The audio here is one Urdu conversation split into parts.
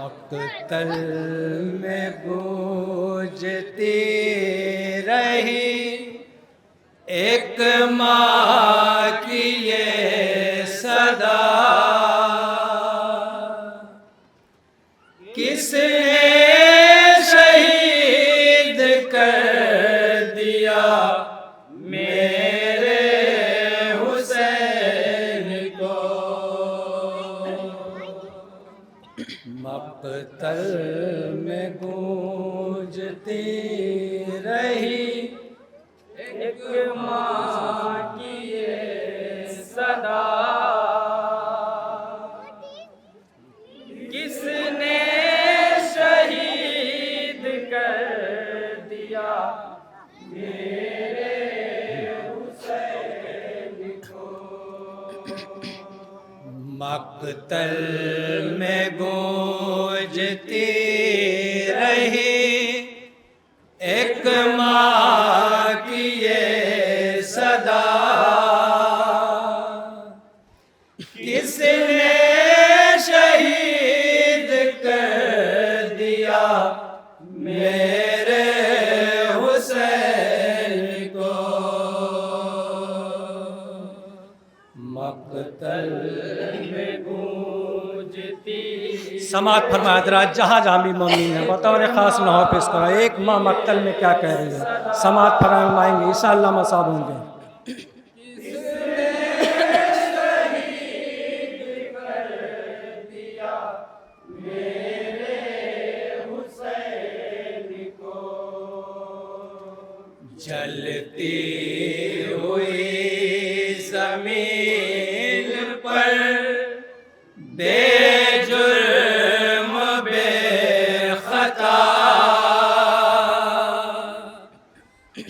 مقتل میں گونجتی رہی ایک ماں کی یہ صدا، کس نے شہید کر دیا میرے حسین کو؟ مقتل میں گونجتی رہی ایک ماں کی یہ صدا، کس نے شہید کر دیا میرے حسین کو؟ مقتل میں گونجتی رہی ایک ماں کی یہ صدا، کس نے شہید کر دیا میرے حسین کو؟ مقتل میں گونجتی۔ سماعت فرمائے حضرات، جہاں جہاں بھی مومن ہیں بطور خاص نہ ہو پیش کرو ایک ماں مقتل میں کیا کہہ رہی ہے، سماعت فرمائیں گے انشاءاللہ مصاب ہوں گے۔ جلتی ہوئی زمین پر بے جرم بے خطا،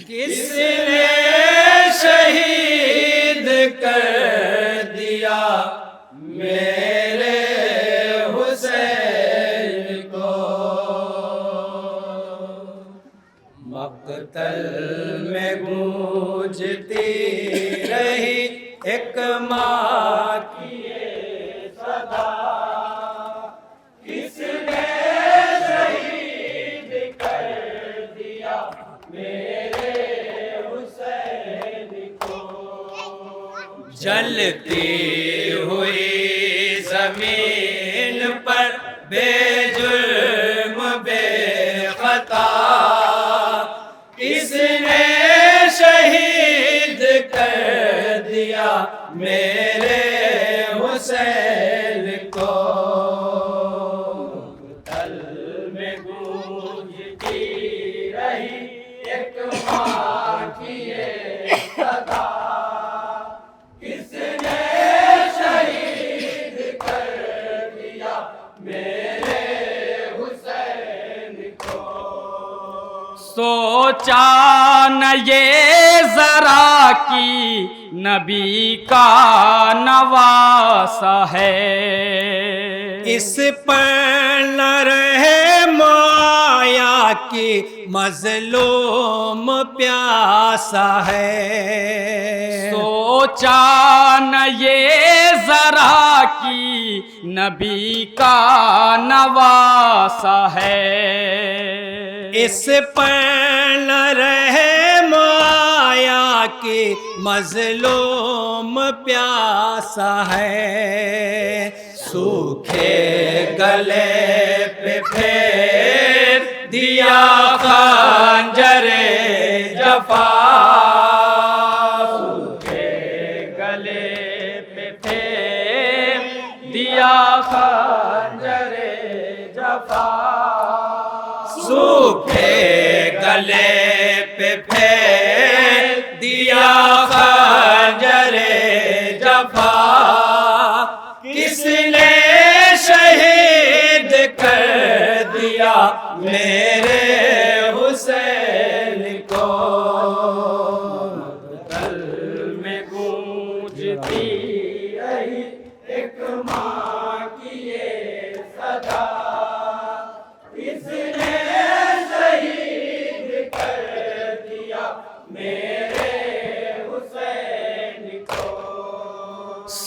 کس نے شہید کر دیا میرے حسین کو؟ مقتل میں گونجتی رہی ایک ماں کی یہ صدا، کس نے شہید کر دیا میرے حسین کو؟ جلتی ہوئی زمین پر بے جرم بے خطا، کس نے شہید کر دیا میرے حسین کو؟ مقتل میں گونجتی رہی ایک ماں کی یہ صدا، کس نے شہید کر دیا میرے حسین کو؟ سوچا نہ یہ ذرا کہ نبی کا نواسا ہے، اس پر نہ رہے مایا کی مظلوم پیاسا ہے۔ سوچا نہ یہ ذرا کہ نبی کا نواسا ہے، اس پر نہ رہے مایا کی مظلوم پیاسا ہے۔ سوکھے گلے پہ پھیر دیا خنجر جفا، سوکھے گلے پہ پھیر دیا خنجر جفا، سوکھے گلے پہ پھیر دیا خنجر جفا، کس نے شہید کر دیا میرے حسین کو؟ مقتل میں گونجتی رہی ایک ماں کی یہ صدا، کس نے شہید کر دیا میرے حسین کو؟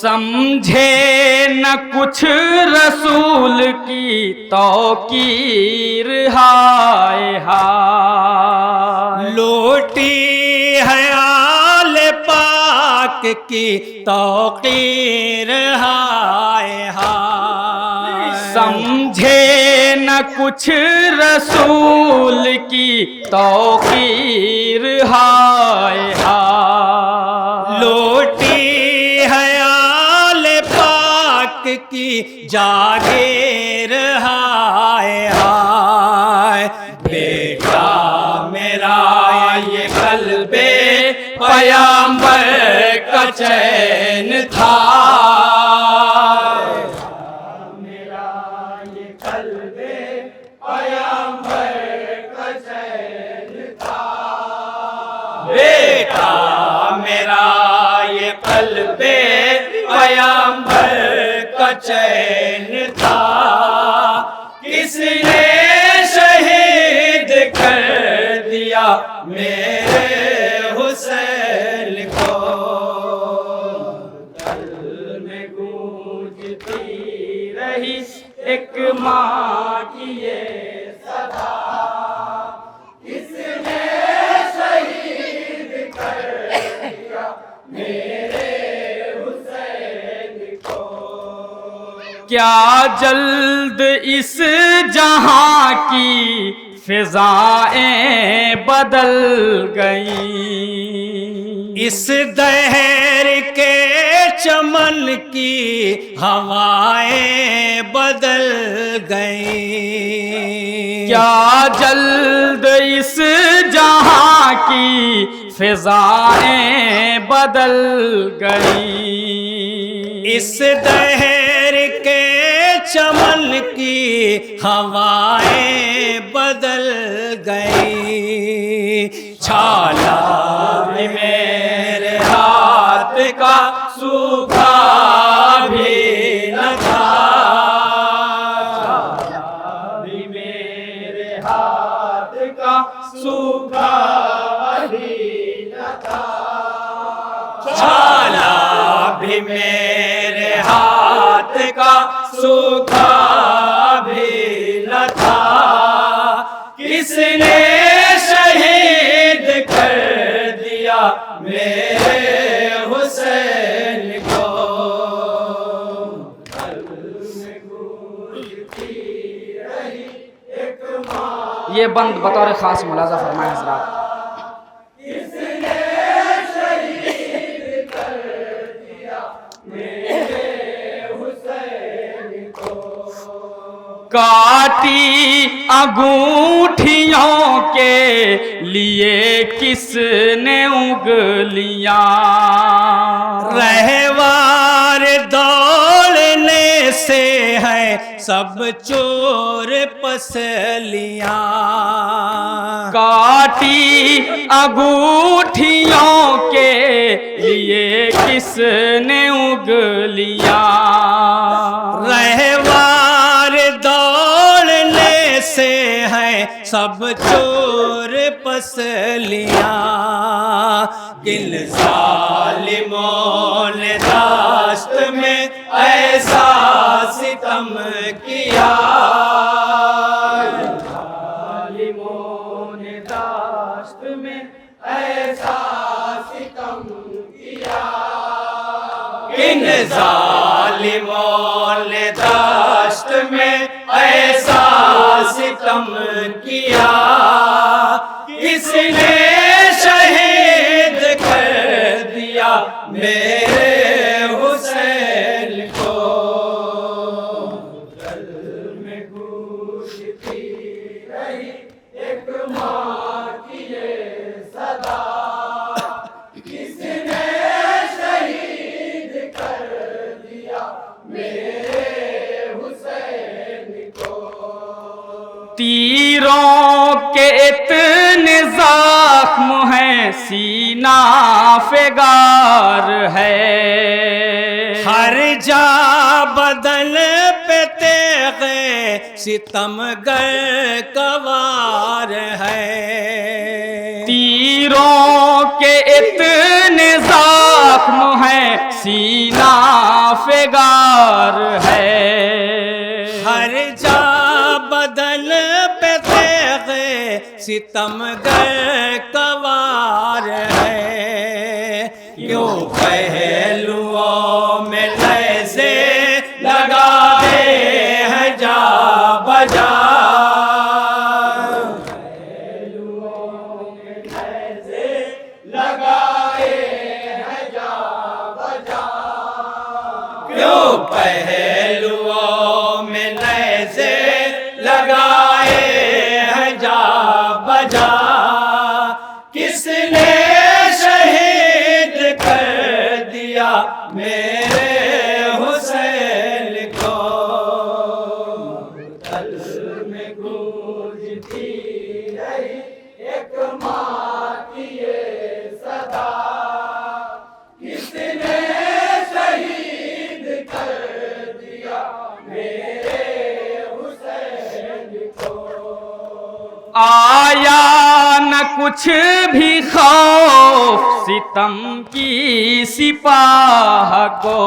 سمجھے نہ کچھ رسول کی توقیر ہائے ہائے، لوٹی ہے آل پاک کی توقیر ہائے ہائے، سمجھے نہ کچھ رسول کی توقیر ہائے ہائے، لوٹی ہے آل پاک کی جاگیر ہائے ہائے، بیٹا میرا یہ قلب پیامبر کا چین تھا، میرا یہ قلب پیامبر کا چین تھا، بیٹا میرا یہ قلب پیامبر کا چین تھا، کس نے شہید کر دیا میرے حسین کو، دل میں گونجتی رہی ایک ماں کی یہ صدا، کس نے شہید کر دیا میرے حسین کو، کیا جلد اس جہاں کی فضائیں بدل گئیں، اس دہر کے چمن کی ہوائیں بدل گئیں، کیا جلد اس جہاں کی فضائیں بدل گئیں، اس دہر کے چمن کی ہوائیں بدل گئی، چھالا بھی میرے ہاتھ کا سوکھا بھی نہ تھا، چھالا بھی میرے ہاتھ کا سوکھا بھی نہ تھا، چھالا بھی میرے ہاتھ کا سوکھا بھی نہ تھا، کس نے شہید کر دیا میرے حسین کو، دل میں گونجتی رہی ایک ماں، یہ بند بطور خاص ملاحظہ فرمائیں حضرات۔ کاٹی انگوٹھیوں کے لیے کس نے انگلیاں، رہوار دوڑنے سے ہے سب چور پسلیاں، کاٹی انگوٹھیوں کے لیے کس نے انگلیاں، رہوار دوڑنے سے ہے سب چور پسلیاں، کن ظالموں نے داشت میں ایسا ستم کیا، ظالموں نے داشت میں ایسا ستم کیا، کن ظالموں نے داشت میں ایسا ستم کیا، کس نے شہید کر دیا میرے حسین کو، دل میں گونجتی رہی ایک ماں کی یہ صدا، کس نے شہید کر دیا میرے حسین کو، تیروں کے اتنے زخم ہیں سینہ فگار ہے، ہر جا بدن پہ تیغ ستم گر کوار ہے، تیروں کے اتنے زخم ہیں سینہ فگار ہے ہر جا بدن پہ تیغ ستم گر کوار ہے کیوں پہلوؤں میں لیزے لگا دے ہیں جا بجا کیوں پہلوؤں میں لیزے لگائے ہیں جا بجا کس نے شہید کر دیا میرے حسین کو دل میں گونجتی رہی ایک ماں کی یہ صدا کس نے شہید کر دیا میرے حسین کو آیا نہ کچھ بھی خوف ستم کی سپاہ کو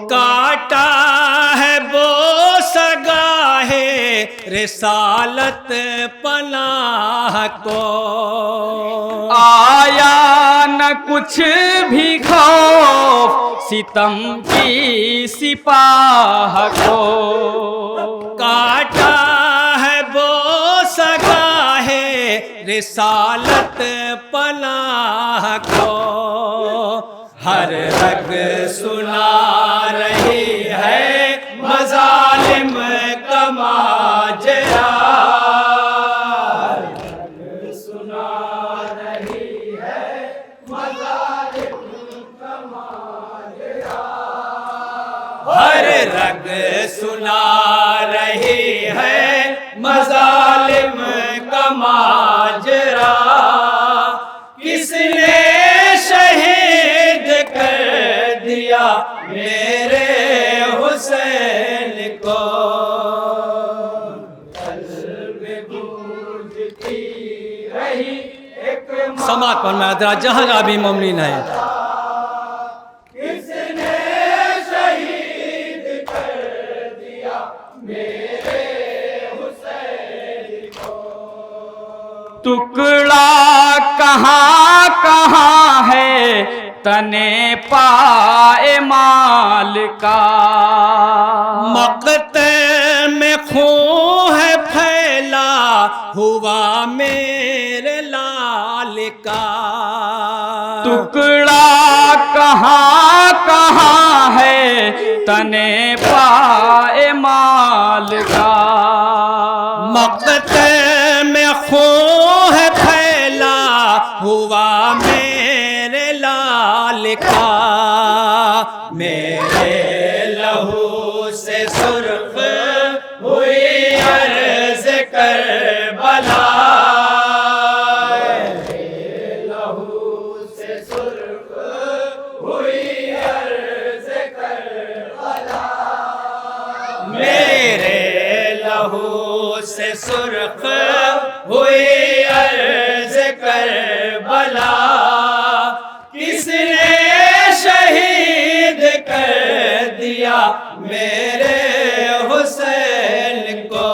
کاٹا ہے وہ سگاہ رسالت پناہ کو آیا نہ کچھ بھی خوف ستم کی سپاہ کو کاٹا ہے وہ سگاہ رسالت پناہ کو ہر رگ سنا رہی ہے مظالم کا ماجرا سنا رہی ہے مظالم کا ماجرا ہر رگ سنا رہی ہے مظالم کا ماجرا کس نے شہید کر دیا میرے حسین کو قلب گونجتی رہی ایک سماعت پر میں حضرات جہاں جہاں بھی مومنین ہیں کس نے شہید کر دیا میرے حسین کو ٹکڑا کہاں کہاں ہے تنے پائے مال کا مقتل میں خون ہے پھیلا ہوا میرے لال کا ٹکڑا کہاں کہاں ہے تنے پائے مال کا مقتل میں خون ہے پھیلا ہوا میرے لال کا میرے لہو سے سرخ ہوئی عرض کربلا میرے لہو سے سرخ ہوئی عرض کربلا میرے لہو سے سرخ ہوئی عرض کربلا کس نے شہید کر دیا میرے حسین کو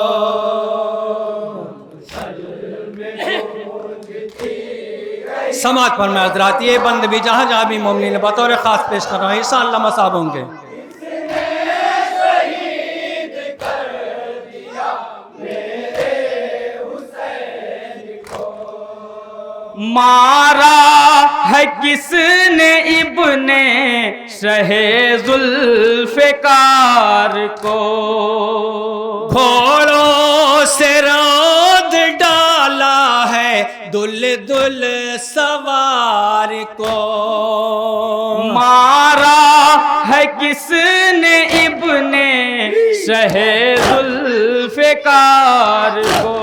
سماعت پر میں حضرات یہ بند بھی جہاں جہاں بھی مومنین بطور خاص پیش کر رہا ہوں عیسیٰ علامہ صاحب ہوں گے مارا ہے کس نے ابن شہ ذوالفقار کو گھوڑوں سے رود ڈالا ہے دل دل سوار کو مارا ہے کس نے ابن شہ ذوالفقار کو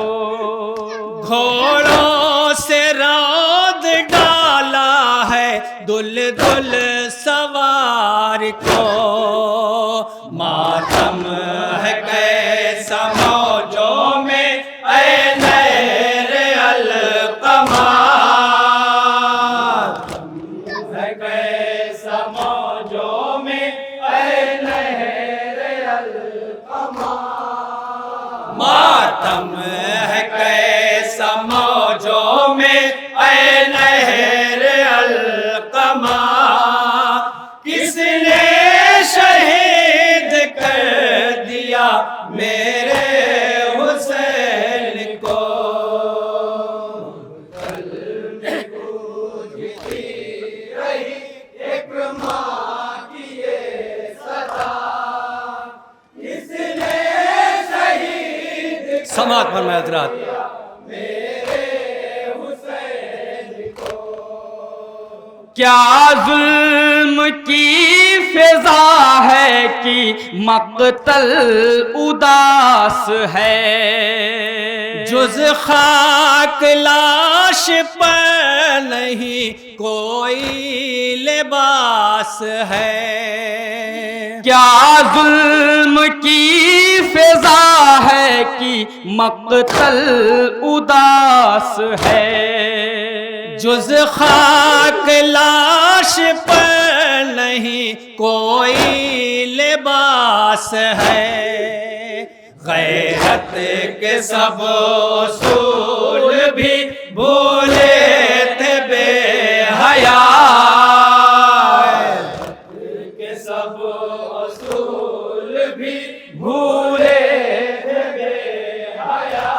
گھوڑوں سے رود ڈالا ہے دل دل سوار کو ماتم ہے کیسا موجوں میں اے نہر القمہ ہے کیسا موجوں میں ماتم ہے کیسا موجوں میں اے نہر القما، کس نے شہید کر دیا میرے حسین کو؟ سماعت فرمائے حضرات۔ کیا ظلم کی فضا ہے کہ مقتل اداس ہے، جز خاک لاش پر نہیں کوئی لباس ہے۔ کیا ظلم کی فضا ہے کہ مقتل اداس ہے، جز خاک لاش پر نہیں کوئی لباس ہے۔ غیرت کے سب اصول بھی بھولے تھے بے حیا، کے سب اصول بھی بھولے تھے بے حیا،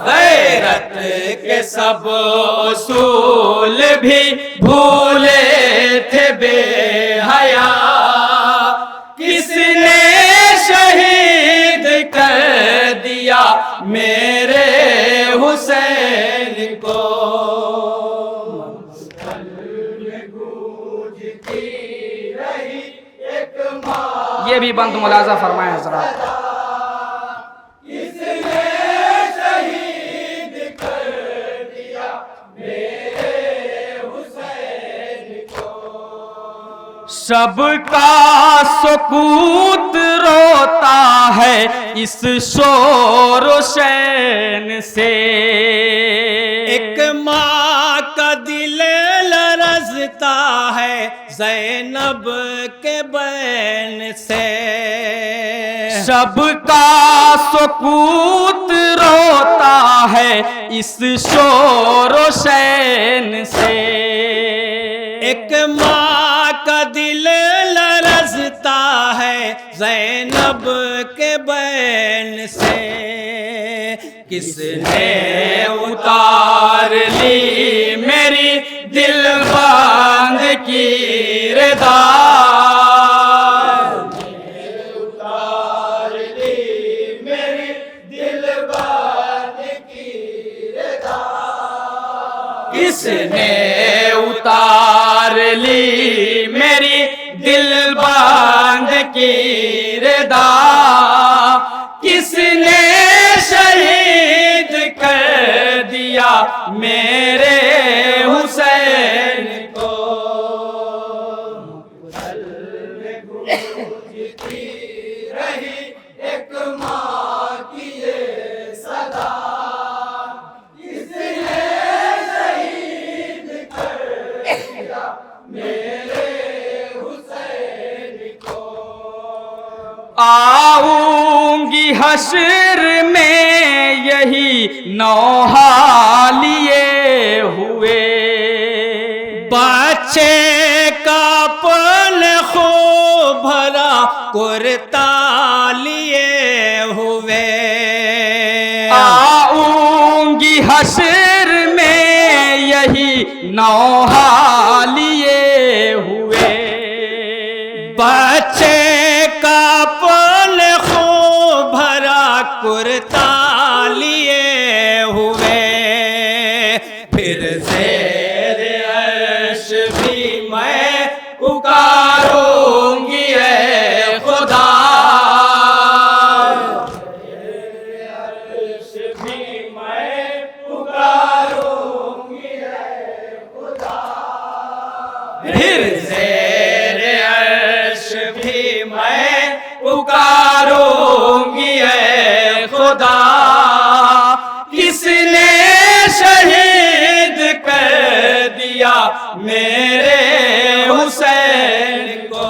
غیرت کے سب اصول بھی بھولے تھے بے حیا، کس نے شہید کر دیا میرے حسین کو؟ یہ بھی بند ملاحظہ فرمائیں حضرات۔ سب کا سکوت روتا ہے اس شور و شین سے، ایک ماں کا دل لرزتا ہے زینب کے بین سے، سب کا سکوت روتا ہے اس شور و شین سے، ایک ماں کا دل لرزتا ہے زینب کے بین سے، کس نے اتار لی میری دل باندھ کی ردا، اتار لی میری دل باندھ کی ردا، کس نے اتار لی میری دل باندھ کی ردا، کس نے شہید کر دیا میرے حسین کو؟ رہی ایک ماں کی یہ صدا، کس نے شہید کر دیا میرے حسین کو؟ آؤں گی حشر میں یہی نوحہ لیے ہوئے، بچے کا پن خوب بھرا کرتا لیے ہوئے، آؤں گی حشر میں یہی نوحہ لیے ہوئے، بچے کا پن خوب بھرا کرتا لیے ہوئے، پھر زیر عرش بھی میں پکاروں گی اے خدا، زیر عرش بھی میں پکاروں گی اے خدا، پھر زیر عرش بھی میں پکاروں گی اے خدا، کس نے شہید کر دیا میرے حسین کو؟